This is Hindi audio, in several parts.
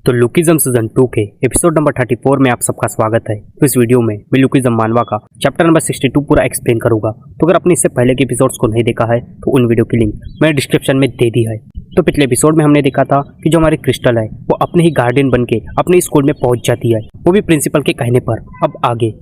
तो लुकिज्म सीजन 2 के एपिसोड नंबर 34 में आप सबका स्वागत है। तो इस वीडियो में मैं लुकिज्म मानवा का चैप्टर नंबर 62 पूरा एक्सप्लेन करूंगा। तो अगर आपने इससे पहले के एपिसोड्स को नहीं देखा है तो उन वीडियो की लिंक मैंने डिस्क्रिप्शन में दे दी है। तो पिछले एपिसोड में हमने देखा था कि जो हमारी क्रिस्टल है वो अपने ही गार्डियन बन के अपने स्कूल में पहुंच जाती है, वो भी प्रिंसिपल के कहने पर। अब आगे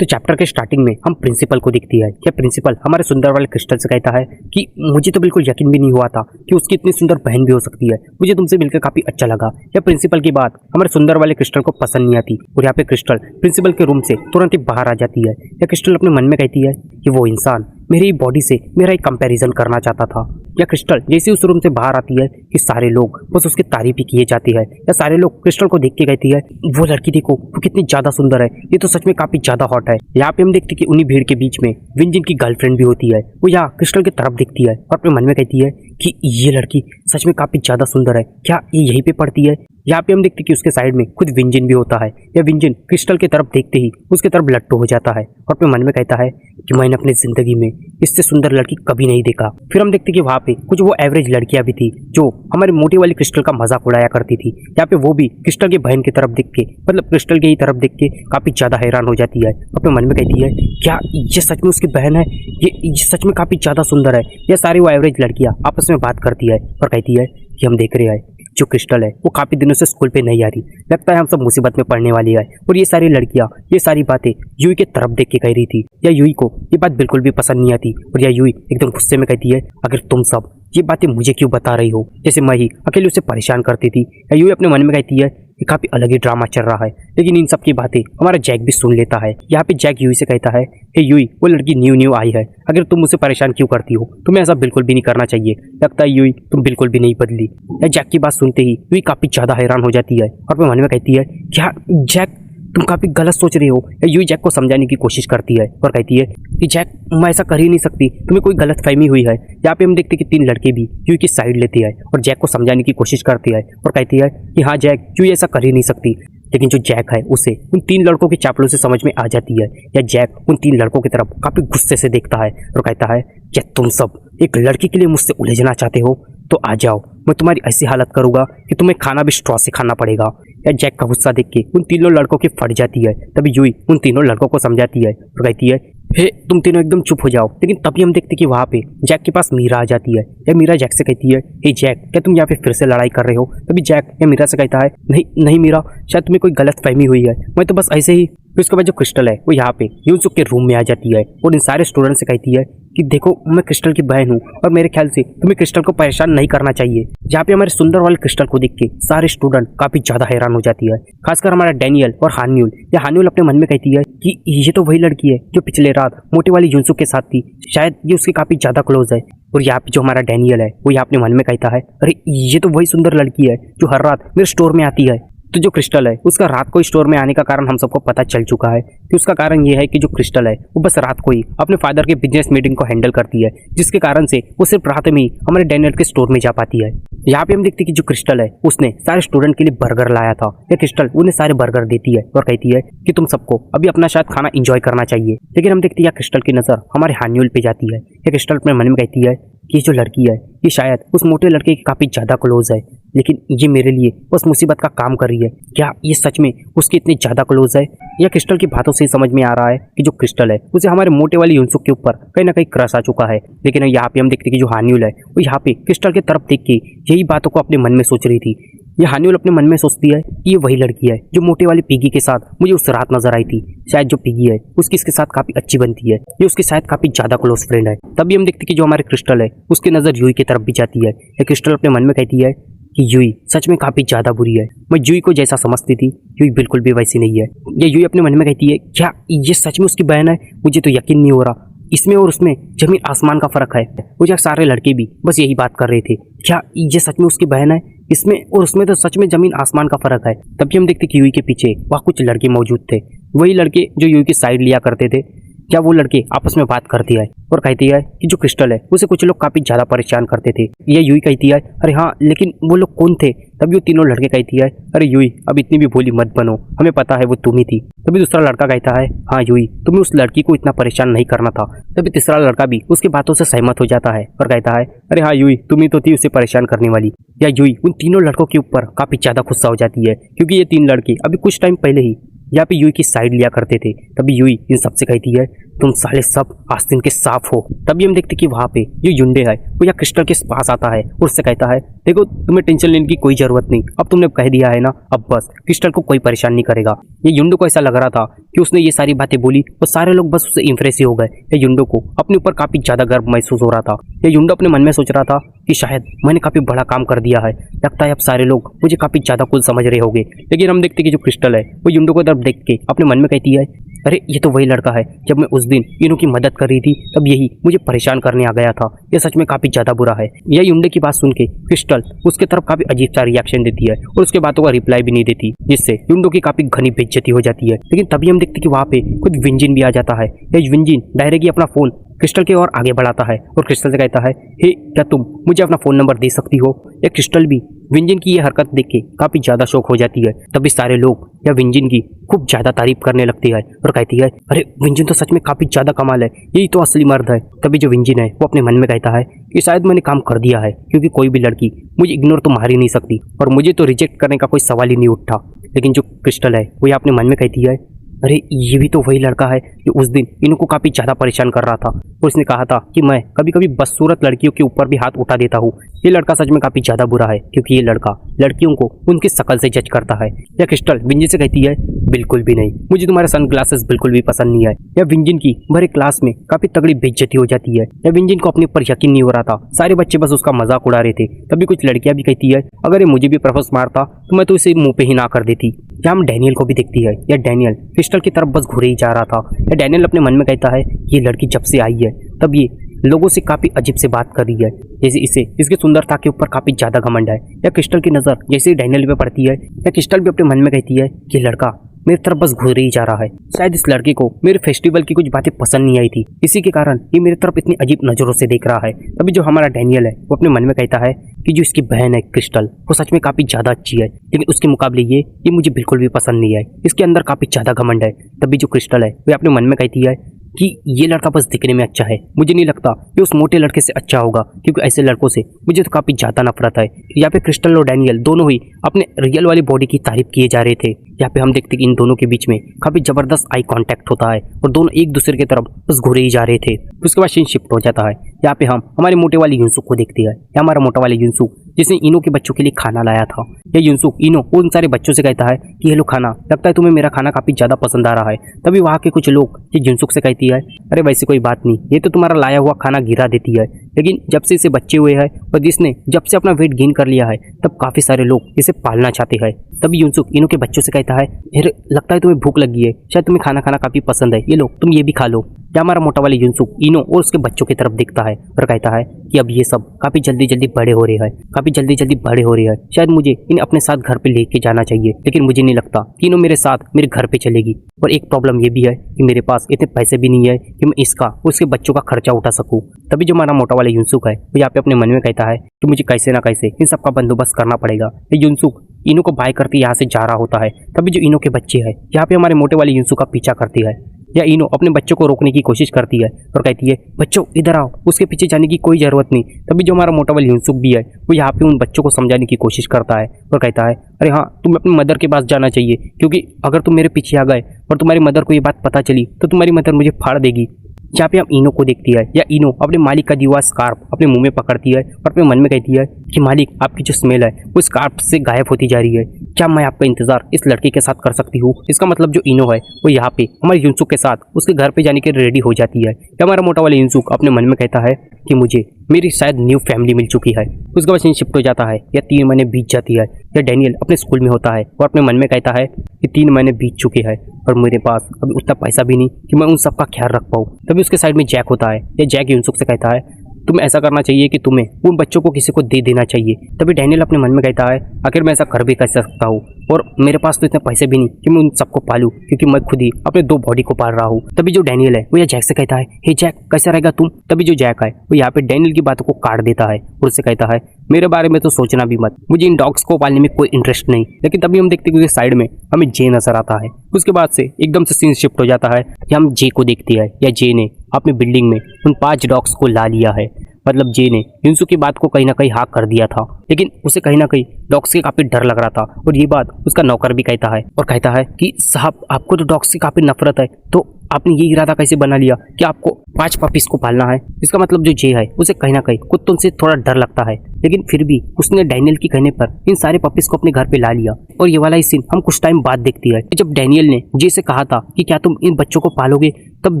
तो चैप्टर के स्टार्टिंग में हम प्रिंसिपल को दिखती है। क्या प्रिंसिपल हमारे सुंदर वाले क्रिस्टल से कहता है कि मुझे तो बिल्कुल यकीन भी नहीं हुआ था कि उसकी इतनी सुंदर बहन भी हो सकती है, मुझे तुमसे मिलकर काफी अच्छा लगा। या प्रिंसिपल की बात हमारे सुंदर वाले क्रिस्टल को पसंद नहीं आती और यहाँ पे क्रिस्टल प्रिंसिपल के रूम से तुरंत ही बाहर आ जाती है। या क्रिस्टल अपने मन में कहती है कि वो इंसान मेरी बॉडी से मेरा एक कंपैरिजन करना चाहता था। या क्रिस्टल जैसे उस रूम से बाहर आती है कि सारे लोग बस उसकी तारीफ ही किए जाते हैं। या सारे लोग क्रिस्टल को देख के कहती है वो लड़की देखो वो कितनी ज्यादा सुंदर है, ये तो सच में काफी ज्यादा हॉट है। यहाँ पे हम देखते कि उन्हीं भीड़ के बीच में विंजिन की गर्लफ्रेंड भी होती है। वो यहाँ क्रिस्टल की तरफ दिखती है और अपने मन में कहती है कि ये लड़की सच में काफी ज्यादा सुंदर है, क्या ये यहीं पे पढ़ती है। यहाँ पे हम देखते कि उसके साइड में खुद विंजिन भी होता है। या विंजिन क्रिस्टल की तरफ देखते ही उसके तरफ लट्टू हो जाता है और अपने मन में कहता है कि मैंने अपनी जिंदगी में इससे सुंदर लड़की कभी नहीं देखा। फिर हम देखते कि वहाँ पे कुछ वो एवरेज लड़कियां भी थी जो हमारी मोटी वाली क्रिस्टल का मजाक उड़ाया करती थी। यहाँ पे वो भी क्रिस्टल की बहन की तरफ देख के, मतलब क्रिस्टल की ही तरफ देख के काफी ज्यादा हैरान हो जाती है। अपने मन में कहती है क्या ये सच में उसकी बहन है, ये सच में काफी ज्यादा सुंदर है। यह सारी वो एवरेज लड़कियां आपस में बात करती है और कहती है कि हम देख रहे हैं जो क्रिस्टल है वो काफी दिनों से स्कूल पे नहीं आ रही, लगता है हम सब मुसीबत में पड़ने वाली है। और ये सारी लड़कियां ये सारी बातें यूई के तरफ देख के कह रही थी। या यूई को ये बात बिल्कुल भी पसंद नहीं आती और या यूई एकदम गुस्से में कहती है अगर तुम सब ये बातें मुझे क्यों बता रही हो, जैसे मैं ही अकेले उसे परेशान करती थी। या यूई अपने मन में कहती है ये काफी अलग ही ड्रामा चल रहा है, लेकिन इन सब की बातें हमारा जैक भी सुन लेता है। यहाँ पे जैक यूई से कहता है हे यूई वो लड़की न्यू आई है, अगर तुम उसे परेशान क्यों करती हो, तुम्हें ऐसा बिल्कुल भी नहीं करना चाहिए, लगता है यूई तुम बिल्कुल भी नहीं बदली। या जैक की बात सुनते ही यूई काफी ज्यादा हैरान हो जाती है और अपने मन में कहती है क्या जैक तुम काफी गलत सोच रहे हो। या यूई जैक को समझाने की कोशिश करती है और कहती है कि जैक मैं ऐसा कर ही नहीं सकती, तुम्हें कोई गलत फहमी हुई है। यहाँ पे हम देखते कि 3 लड़के भी यूई की साइड लेते हैं और जैक को समझाने की कोशिश करती है और कहती है कि हाँ जैक यूई ऐसा कर ही नहीं सकती। लेकिन जो जैक है उसे उन 3 लड़कों की चापलों से समझ में आ जाती है। या जैक उन 3 लड़कों की तरफ काफी गुस्से से देखता है और कहता है क्या तुम सब एक लड़की के लिए मुझसे उलझना चाहते हो, तो आ जाओ, मैं तुम्हारी ऐसी हालत करूंगा कि तुम्हें खाना भी स्ट्रॉ से खाना पड़ेगा। या जैक का गुस्सा देख के उन 3 लड़कों की फट जाती है। तभी यूई उन 3 लड़कों को समझाती है और कहती है हे तुम तीनों एकदम चुप हो जाओ। लेकिन तभी हम देखते कि वहाँ पे जैक के पास मीरा आ जाती है। या मीरा जैक से कहती है हे जैक क्या तुम यहाँ पे फिर से लड़ाई कर रहे हो। तभी जैक या मीरा से कहता है नहीं मीरा, शायद तुम्हें कोई गलत फहमी हुई है, मैं तो बस ऐसे ही। फिर उसके बाद जो क्रिस्टल है वो यहाँ पे यूसुफ के रूम में आ जाती है और इन सारे स्टूडेंट से कहती है कि देखो मैं क्रिस्टल की बहन हूँ और मेरे ख्याल से तुम्हें क्रिस्टल को परेशान नहीं करना चाहिए। यहाँ पे हमारे सुंदर वाले क्रिस्टल को देख के सारे स्टूडेंट काफी ज्यादा हैरान हो जाती है, खासकर हमारा डैनियल और हान्यूल। या हान्यूल अपने मन में कहती है कि ये तो वही लड़की है जो पिछले रात मोटे वाली यूसुफ के साथ थी, शायद ये उसके काफी ज्यादा क्लोज है। और यहाँ पे जो हमारा डैनियल है वो यहाँ अपने मन में कहता है अरे ये तो वही सुंदर लड़की है जो हर रात मेरे स्टोर में आती है। तो जो क्रिस्टल है उसका रात को स्टोर में आने का कारण हम सबको पता चल चुका है कि उसका कारण ये है कि जो क्रिस्टल है वो बस रात को ही अपने फादर के बिजनेस मीटिंग को हैंडल करती है, जिसके कारण से वो सिर्फ रात में ही हमारे डैनियल के स्टोर में जा पाती है। यहाँ पे हम देखते हैं कि जो क्रिस्टल है उसने सारे स्टूडेंट के लिए बर्गर लाया था। या क्रिस्टल उन्हें सारे बर्गर देती है और कहती है कि तुम सबको अभी अपना शायद खाना इंजॉय करना चाहिए। लेकिन हम देखते हैं क्रिस्टल की नजर हमारे हान्यूल पे जाती है। या क्रिस्टल अपने मन में कहती है कि जो लड़की है ये शायद उस मोटे लड़के की काफी ज्यादा क्लोज है, लेकिन ये मेरे लिए बस मुसीबत का काम कर रही है, क्या ये सच में उसकी इतनी ज्यादा क्लोज है। या क्रिस्टल की बातों से समझ में आ रहा है कि जो क्रिस्टल है उसे हमारे मोटे वाले यूसुफ के ऊपर कहीं ना कहीं क्रश आ चुका है। लेकिन यहाँ पे हम देखते कि जो हान्यूल है वो यहाँ पे क्रिस्टल की तरफ देख के यही बातों को अपने मन में सोच रही थी। ये हान्यूल अपने मन में सोचती है ये वही लड़की है जो मोटे वाली पिगी के साथ मुझे उस रात नजर आई थी, शायद जो पिगी है उसकी इसके साथ काफी अच्छी बनती है, ये उसके शायद काफी ज्यादा क्लोज फ्रेंड है। तभी हम देखते कि जो हमारे क्रिस्टल है उसकी नजर यूई की तरफ भी जाती है। ये क्रिस्टल अपने मन में कहती है कि यूई सच में काफी ज्यादा बुरी है, मैं यूई को जैसा समझती थी यूई बिल्कुल भी वैसी नहीं है। ये यूई अपने मन में कहती है क्या ये सच में उसकी बहन है, मुझे तो यकीन नहीं हो रहा, इसमें और उसमें जमीन आसमान का फर्क है। मुझे सारे लड़के भी बस यही बात कर रहे थे, क्या ये सच में उसकी बहन है, इसमें और उसमें तो सच में जमीन आसमान का फर्क है। तभी हम देखते कि यूई के पीछे वहाँ कुछ लड़के मौजूद थे, वही लड़के जो यूई की साइड लिया करते थे। जब वो लड़के आपस में बात करती है और कहती है कि जो क्रिस्टल है उसे कुछ लोग काफी ज्यादा परेशान करते थे। ये यूई कहती है अरे हाँ लेकिन वो लोग कौन थे। तभी वो तीनों लड़के कहती है अरे यूई अब इतनी भी भोली मत बनो, हमें पता है वो तुम ही थी। तभी दूसरा लड़का कहता है हाँ यूई तुम्हें उस लड़की को इतना परेशान नहीं करना था। तभी तीसरा लड़का भी उसकी बातों से सहमत हो जाता है और कहता है अरे हाँ यूई तुम ही तो थी उसे परेशान करने वाली। या यूई उन तीनों लड़कों के ऊपर काफी ज्यादा गुस्सा हो जाती है क्योंकि ये तीन लड़के अभी कुछ टाइम पहले ही यहाँ पे यूई की साइड लिया करते थे। तभी यूई इन सबसे कहती है तुम साले सब आस्तीन के साफ हो। तभी हम देखते कि वहाँ पे ये युंडे है वो या क्रिस्टल के पास आता है और उससे कहता है देखो तुम्हें टेंशन लेने की कोई जरूरत नहीं, अब तुमने कह दिया है ना अब बस क्रिस्टल को कोई परेशान नहीं करेगा। ये युंडो को ऐसा लग रहा था कि उसने ये सारी बातें बोली और सारे लोग बस उससे इम्प्रेस ही हो गए। ये युंडो को अपने ऊपर काफी ज्यादा गर्व महसूस हो रहा था। ये युंडो अपने मन में सोच रहा था कि शायद मैंने काफी बड़ा काम कर दिया है, लगता है अब सारे लोग मुझे काफी ज्यादा कुल समझ रहे होंगे। लेकिन हम देखते कि जो क्रिस्टल है वो युंडो को तरफ देख के अपने मन में कहती है अरे ये तो वही लड़का है जब मैं उस दिन इनों की मदद कर रही थी तब यही मुझे परेशान करने आ गया था, ये सच में काफी ज्यादा बुरा है। यह युंडे की बात सुन के क्रिस्टल उसके तरफ काफी अजीब सा रिएक्शन देती है और उसके बातों का रिप्लाई भी नहीं देती, जिससे युंडो की काफी घनी बेइज्जती हो जाती है। लेकिन तभी हम देखते कि वहाँ पे खुद विंजिन भी आ जाता है। यह विंजिन डायरेक्टली अपना फोन क्रिस्टल की ओर आगे बढ़ाता है और क्रिस्टल से कहता है हे क्या तुम मुझे अपना फोन नंबर दे सकती हो। या क्रिस्टल भी विंजिन की यह हरकत देख के काफी ज्यादा शौक हो जाती है। तभी सारे लोग या विंजिन की खूब ज्यादा तारीफ करने लगती है और कहती है अरे विंजिन तो सच में काफी ज्यादा कमाल है, यही तो असली मर्द है। तभी जो विंजिन है वो अपने मन में कहता है कि शायद मैंने काम कर दिया है क्योंकि कोई भी लड़की मुझे इग्नोर तो मार ही नहीं सकती और मुझे तो रिजेक्ट करने का कोई सवाल ही नहीं उठता। लेकिन जो क्रिस्टल है वो अपने मन में कहती है अरे ये भी तो वही लड़का है जो उस दिन इनको काफी ज्यादा परेशान कर रहा था और उसने कहा था कि मैं कभी कभी बदसूरत लड़कियों के ऊपर भी हाथ उठा देता हूँ। ये लड़का सच में काफी ज्यादा बुरा है क्योंकि ये लड़का लड़कियों को उनकी शक्ल से जज करता है। या क्रिस्टल विंजिन से कहती है बिल्कुल भी नहीं, मुझे तुम्हारे सनग्लासेस बिल्कुल भी पसंद नहीं है। या विंजिन की भरे क्लास में काफी तगड़ी बेइज्जती हो जाती है। या विंजिन को अपने ऊपर यकीन नहीं हो रहा था, सारे बच्चे बस उसका मजाक उड़ा रहे थे। तभी कुछ लड़कियां भी कहती है अगर ये मुझे भी प्रपोज मारता तो मैं तो इसे मुंह पे ही ना कर देती। या हम डैनियल को भी देखती है। या डैनियल क्रिस्टल की तरफ बस घूरे ही जा रहा था। या डैनियल अपने मन में कहता है ये लड़की जब से आई है तब ये लोगों से काफी अजीब से बात कर रही है, जैसे इसे इसकी सुंदरता के ऊपर काफी ज्यादा घमंड है। या क्रिस्टल की नजर जैसे ही डैनियल पे पड़ती है या क्रिस्टल भी अपने मन में कहती है कि लड़का मेरी तरफ बस घूर ही जा रहा है, शायद इस लड़के को मेरे फेस्टिवल की कुछ बातें पसंद नहीं आई थी, इसी के कारण ये मेरी तरफ इतनी अजीब नजरों से देख रहा है। तभी जो हमारा डैनियल है वो अपने मन में कहता है कि जो इसकी बहन है क्रिस्टल वो सच में काफी ज्यादा अच्छी है, लेकिन उसके मुकाबले ये मुझे बिल्कुल भी पसंद नहीं है, इसके अंदर काफी ज्यादा घमंड है। तभी जो क्रिस्टल है वो अपने मन में कहती है कि ये लड़का बस दिखने में अच्छा है, मुझे नहीं लगता कि उस मोटे लड़के से अच्छा होगा क्योंकि ऐसे लड़कों से मुझे तो काफी ज्यादा नफरत है। यहाँ पे क्रिस्टल और डैनियल दोनों ही अपने रियल वाली बॉडी की तारीफ किए जा रहे थे। यहाँ पे हम देखते कि इन दोनों के बीच में काफी जबरदस्त आई कांटेक्ट होता है और दोनों एक दूसरे की तरफ बस घूरे ही जा रहे थे। उसके बाद सीन शिफ्ट हो जाता है। यहाँ पे हम हमारे मोटे वाले युनसुक को देखते हैं। हमारा मोटा वाले युनसुक जिसने इनो के बच्चों के लिए खाना लाया था। यह युनसुक इनो उन सारे बच्चों से कहता है कि ये लो खाना, लगता है तुम्हें मेरा खाना काफी ज्यादा पसंद आ रहा है। तभी वहाँ के कुछ लोग ये युनसुक से कहती है अरे वैसे कोई बात नहीं, ये तो तुम्हारा लाया हुआ खाना गिरा देती है, लेकिन जब से इसे बच्चे हुए हैं और जिसने जब से अपना वेट गेन कर लिया है तब काफी सारे लोग इसे पालना चाहते हैं। तभी युनसुक इनो के बच्चों से कहता है लगता है तुम्हें भूख लगी है, शायद तुम्हें खाना खाना काफी पसंद है, ये लो तुम ये भी खा लो। या हमारा मोटा वाले युनसुक इनो और उसके बच्चों की तरफ देखता है और कहता है कि अब ये सब काफी जल्दी जल्दी बड़े हो रहे हैं, काफी जल्दी जल्दी बड़े हो रहे हैं, शायद मुझे इन्हें अपने साथ घर पे लेके जाना चाहिए, लेकिन मुझे नहीं लगता कि इनो मेरे साथ मेरे घर पे चलेगी। और एक प्रॉब्लम ये भी है कि मेरे पास इतने पैसे भी नहीं है कि मैं इसका उसके बच्चों का खर्चा उठा सकूं। तभी जो हमारा मोटा वाला युनसुक है वो यहाँ पे अपने मन में कहता है कि मुझे कैसे ना कैसे इन सब का बंदोबस्त करना पड़ेगा। ये युनसुक इनो को बाय करके यहाँ से जा रहा होता है। तभी जो इनो के बच्चे हैं यहाँ पे हमारे मोटे वाले युनसुक का पीछा करती है। या इनो अपने बच्चों को रोकने की कोशिश करती है और कहती है बच्चों इधर आओ, उसके पीछे जाने की कोई जरूरत नहीं। तभी जो हमारा मोटा वाला युनसुक भी है वो यहाँ पे उन बच्चों को समझाने की कोशिश करता है और कहता है अरे हाँ तुम्हें अपनी मदर के पास जाना चाहिए, क्योंकि अगर तुम मेरे पीछे आ गए और तुम्हारी मदर को ये बात पता चली तो तुम्हारी मदर मुझे फाड़ देगी। जहाँ पे हम इनो को देखती है या इनो अपने मालिक का दिया हुआ स्कार्फ अपने मुंह में पकड़ती है और अपने मन में कहती है कि मालिक आपकी जो स्मेल है वो स्कार्फ से गायब होती जा रही है, क्या मैं आपका इंतजार इस लड़के के साथ कर सकती हूँ। इसका मतलब जो इनो है वो यहाँ पे हमारे युनसुक के साथ उसके घर पे जाने के लिए रेडी हो जाती है। या हमारा मोटा वाला युनसुक अपने मन में कहता है कि मुझे मेरी शायद न्यू फैमिली मिल चुकी है। उसके बाद सीन शिफ्ट हो जाता है या 3 महीने बीत जाती है। या डैनियल अपने स्कूल में होता है और अपने मन में कहता है कि 3 महीने बीत चुके हैं और मेरे पास अभी उतना पैसा भी नहीं कि मैं उन सब का ख्याल रख पाऊँ। तभी उसके साइड में जैक होता है या जैक युनसुक से कहता है तुम्हें ऐसा करना चाहिए कि तुम्हें उन बच्चों को किसी को दे देना चाहिए। तभी डैनियल अपने मन में कहता है आखिर मैं ऐसा कर भी कर सकता हूँ और मेरे पास तो इतने पैसे भी नहीं कि मैं उन सबको पालूं, क्योंकि मैं खुद ही अपने 2 बॉडी को पाल रहा हूँ। तभी जो डैनियल है वो यह जैक से कहता है हे जैक कैसा रहेगा तुम। तभी जो जैक है वो यहाँ पे डैनियल की बातों को काट देता है और उससे कहता है मेरे बारे में तो सोचना भी मत, मुझे इन डॉग्स को पालने में कोई इंटरेस्ट नहीं। लेकिन तभी हम देखते हैं कि साइड में हमें जे नजर आता है। उसके बाद से एकदम से सीन शिफ्ट हो जाता है कि हम जे को देखते हैं या जे ने अपनी बिल्डिंग में उन 5 डॉग्स को ला लिया है। मतलब जे ने युनसू की बात को कहीं ना कहीं हाँ कर दिया था, लेकिन उसे कहीं ना कहीं डॉग्स से काफी डर लग रहा था। और ये बात उसका नौकर भी कहता है और कहता है कि साहब आपको तो डॉग्स से काफी नफरत है, तो आपने ये इरादा कैसे बना लिया कि आपको 5 पपीज को पालना है। इसका मतलब जो जे है उसे कहीं ना कहीं कुत्तों से थोड़ा डर लगता है, लेकिन फिर भी उसने डैनियल के कहने पर इन सारे पपीज को अपने घर पे ला लिया। और ये वाला ही सीन हम कुछ टाइम बाद देखती है कि जब डैनियल ने जे से कहा था कि क्या तुम इन बच्चों को पालोगे, तब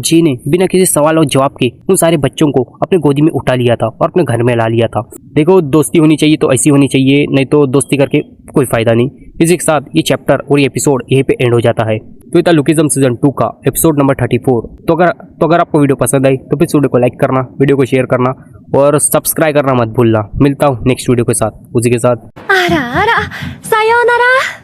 जे ने बिना किसी सवाल और जवाब के उन सारे बच्चों को अपने गोदी में उठा लिया था और अपने घर में ला लिया था। देखो दोस्ती होनी चाहिए तो ऐसी होनी चाहिए, नहीं तो दोस्ती करके कोई फायदा नहीं। इसी के साथ ये चैप्टर और ये एपिसोड यहीं पे एंड हो जाता है। तो ये था लुकिज्म सीजन 2 का एपिसोड नंबर 34। तो अगर आपको वीडियो पसंद आई तो प्लीज वीडियो को लाइक करना, वीडियो को शेयर करना और सब्सक्राइब करना मत भूलना। मिलता हूँ नेक्स्ट वीडियो के साथ, उसी के साथ। あらあら、さようなら。